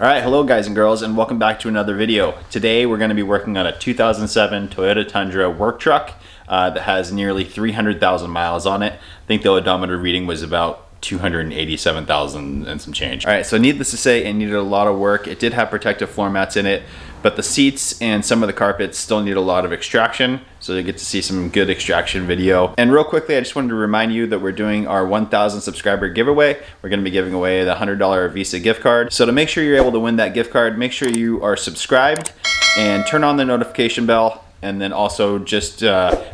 All right, hello guys and girls, and welcome back to another video. Today we're going to be working on a 2007 Toyota Tundra work truck that has nearly 300,000 miles on it. I think the odometer reading was about 287,000 and some change. All right, so needless to say, it needed a lot of work. It did have protective floor mats in it, but the seats and some of the carpets still need a lot of extraction, so you get to see some good extraction video. And real quickly, I just wanted to remind you that we're doing our 1,000 subscriber giveaway. We're gonna be giving away the $100 Visa gift card. So to make sure you're able to win that gift card, make sure you are subscribed and turn on the notification bell. And then also just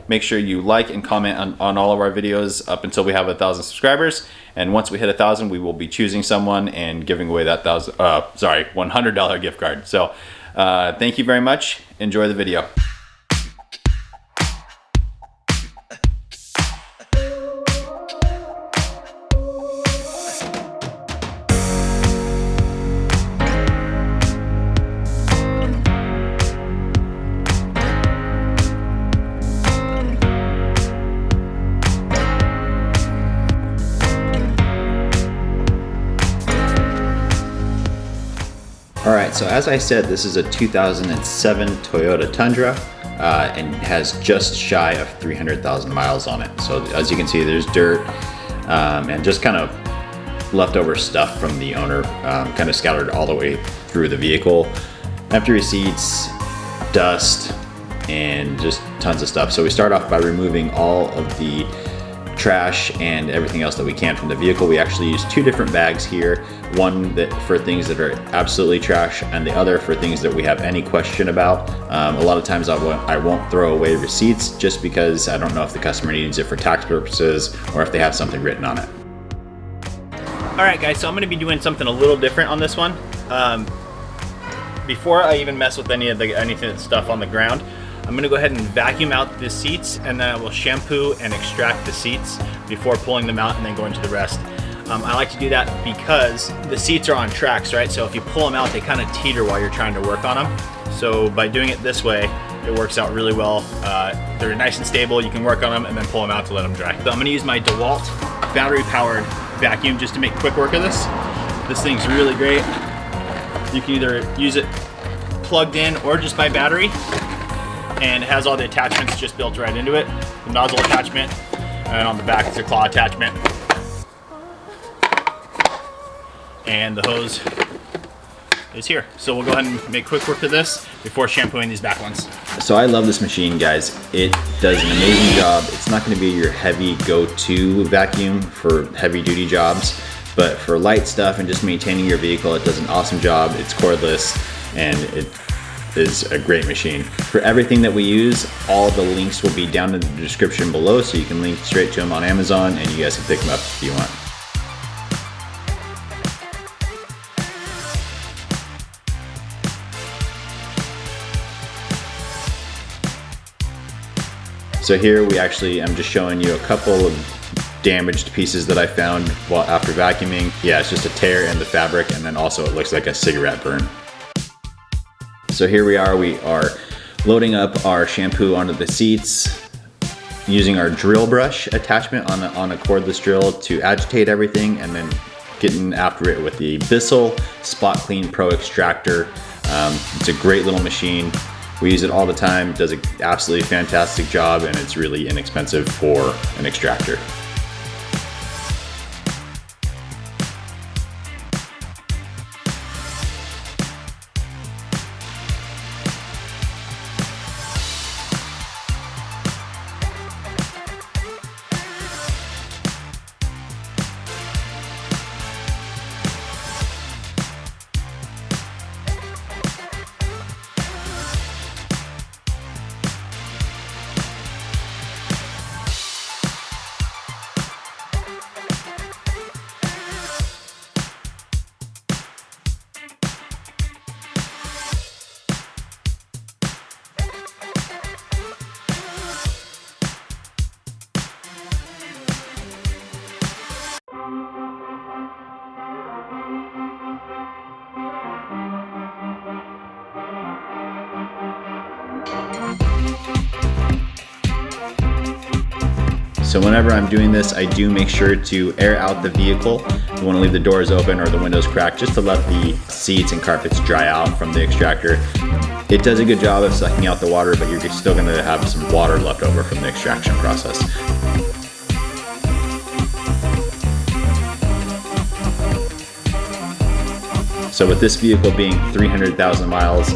make sure you like and comment on all of our videos up until we have 1,000 subscribers. And once we hit 1,000, we will be choosing someone and giving away that $100 gift card. So thank you very much. Enjoy the video. All right, so as I said, this is a 2007 Toyota Tundra and has just shy of 300,000 miles on it. So as you can see, there's dirt and just kind of leftover stuff from the owner kind of scattered all the way through the vehicle. Empty receipts, dust, and just tons of stuff. So we start off by removing all of the trash and everything else that we can from the vehicle. We actually use two different bags here, one that for things that are absolutely trash and the other for things that we have any question about. A lot of times I won't throw away receipts just because I don't know if the customer needs it for tax purposes or if they have something written on it. All right guys, so I'm gonna be doing something a little different on this one. Before I even mess with anything stuff on the ground, I'm gonna go ahead and vacuum out the seats, and then I will shampoo and extract the seats before pulling them out and then going to the rest. I like to do that because the seats are on tracks, right? So if you pull them out, they kind of teeter while you're trying to work on them. So by doing it this way, it works out really well. They're nice and stable. You can work on them and then pull them out to let them dry. So I'm gonna use my DeWalt battery-powered vacuum just to make quick work of this. This thing's really great. You can either use it plugged in or just by battery. And it has all the attachments just built right into it. The nozzle attachment, and on the back it's a claw attachment. And the hose is here. So we'll go ahead and make quick work of this before shampooing these back ones. So I love this machine, guys. It does an amazing job. It's not gonna be your heavy go-to vacuum for heavy duty jobs, but for light stuff and just maintaining your vehicle, it does an awesome job. It's cordless and it is a great machine. For everything that we use, all the links will be down in the description below, so you can link straight to them on Amazon and you guys can pick them up if you want. So here I'm just showing you a couple of damaged pieces that I found after vacuuming. Yeah, it's just a tear in the fabric, and then also it looks like a cigarette burn. So here we are loading up our shampoo onto the seats, using our drill brush attachment on a cordless drill to agitate everything, and then getting after it with the Bissell Spot Clean Pro Extractor. It's a great little machine. We use it all the time. It does an absolutely fantastic job, and it's really inexpensive for an extractor. So whenever I'm doing this, I do make sure to air out the vehicle. You want to leave the doors open or the windows cracked just to let the seats and carpets dry out from the extractor. It does a good job of sucking out the water, but you're still going to have some water left over from the extraction process. So with this vehicle being 300,000 miles,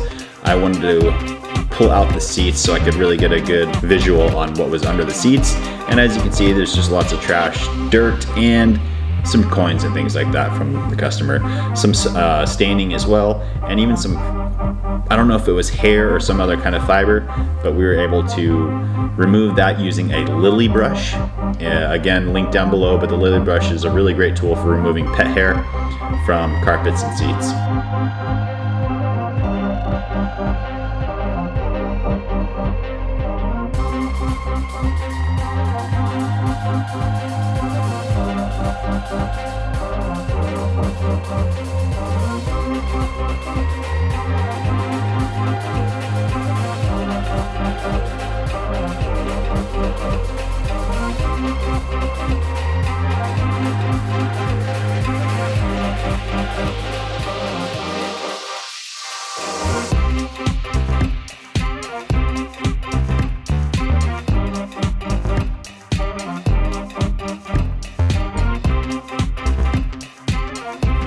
I wanted to pull out the seats so I could really get a good visual on what was under the seats. And as you can see, there's just lots of trash, dirt, and some coins and things like that from the customer. Some staining as well, and even some, I don't know if it was hair or some other kind of fiber, but we were able to remove that using a lily brush. Again, linked down below, but the lily brush is a really great tool for removing pet hair from carpets and seats.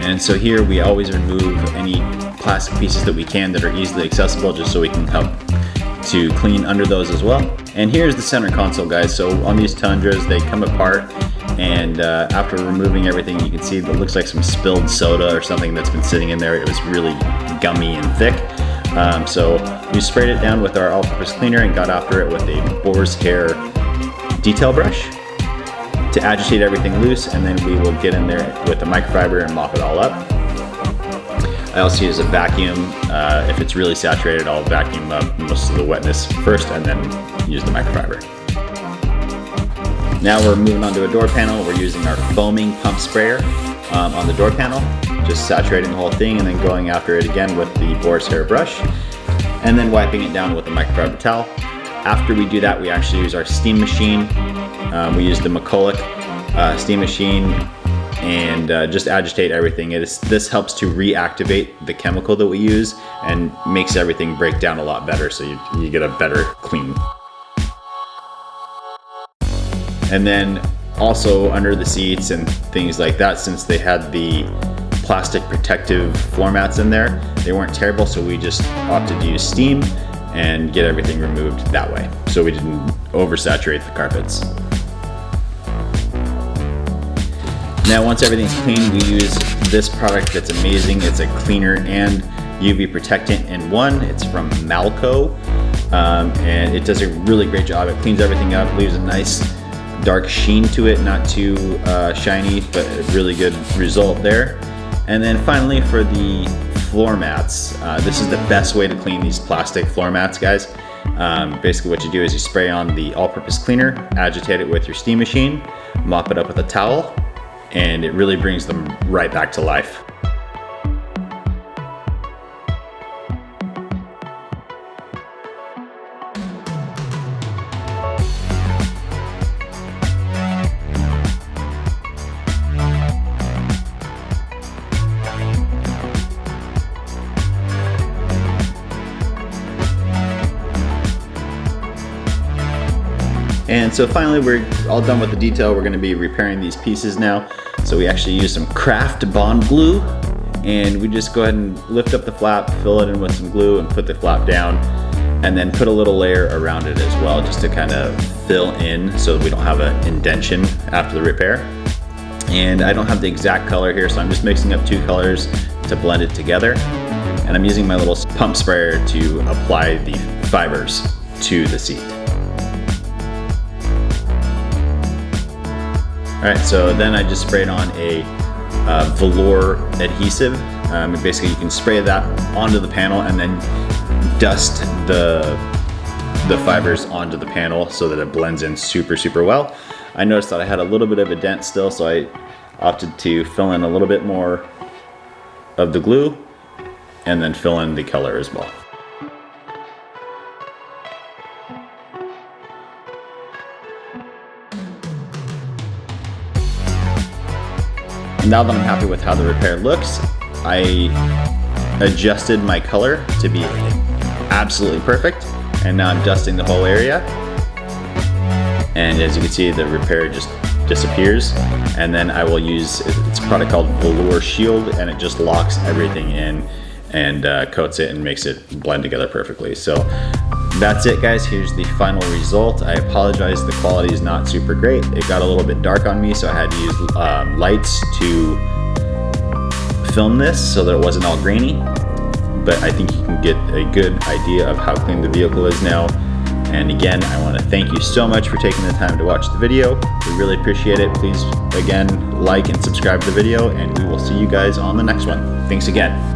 And so here we always remove any plastic pieces that we can that are easily accessible, just so we can help to clean under those as well. And here's the center console, guys. So on these Tundras, they come apart, and after removing everything, you can see that looks like some spilled soda or something that's been sitting in there. It was really gummy and thick. So we sprayed it down with our all-purpose cleaner and got after it with a boar's hair detail brush to agitate everything loose, and then we will get in there with a microfiber and mop it all up. I also use a vacuum. If it's really saturated, I'll vacuum up most of the wetness first and then use the microfiber. Now we're moving on to a door panel. We're using our foaming pump sprayer on the door panel, just saturating the whole thing and then going after it again with the boar's hair brush, and then wiping it down with a microfiber towel. After we do that, we actually use our steam machine. We use the McCulloch steam machine and just agitate everything. This helps to reactivate the chemical that we use and makes everything break down a lot better, so you get a better clean. And then also under the seats and things like that, since they had the plastic protective floor mats in there, they weren't terrible, so we just opted to use steam and get everything removed that way, so we didn't oversaturate the carpets. Now once everything's clean, we use this product that's amazing. It's a cleaner and UV protectant in one. It's from Malco, and it does a really great job. It cleans everything up, leaves a nice dark sheen to it, not too shiny, but a really good result there. And then finally for the floor mats, this is the best way to clean these plastic floor mats, guys. Basically what you do is you spray on the all-purpose cleaner, agitate it with your steam machine, mop it up with a towel, and it really brings them right back to life. And so finally we're all done with the detail. We're going to be repairing these pieces now. So we actually use some Craft Bond glue, and we just go ahead and lift up the flap, fill it in with some glue, and put the flap down, and then put a little layer around it as well, just to kind of fill in so we don't have an indentation after the repair. And I don't have the exact color here, so I'm just mixing up two colors to blend it together. And I'm using my little pump sprayer to apply the fibers to the seat. Alright, so then I just sprayed on a velour adhesive. Basically you can spray that onto the panel and then dust the fibers onto the panel so that it blends in super well. I noticed that I had a little bit of a dent still, so I opted to fill in a little bit more of the glue and then fill in the color as well. Now that I'm happy with how the repair looks, I adjusted my color to be absolutely perfect, and now I'm dusting the whole area. And as you can see, the repair just disappears. And then I will use, it's a product called Velour Shield, and it just locks everything in and coats it and makes it blend together perfectly. So that's it, guys. Here's the final result. I apologize, the quality is not super great. It got a little bit dark on me, so I had to use lights to film this so that it wasn't all grainy. But I think you can get a good idea of how clean the vehicle is now. And again, I want to thank you so much for taking the time to watch the video. We really appreciate it. Please, again, like and subscribe to the video, and we will see you guys on the next one. Thanks again.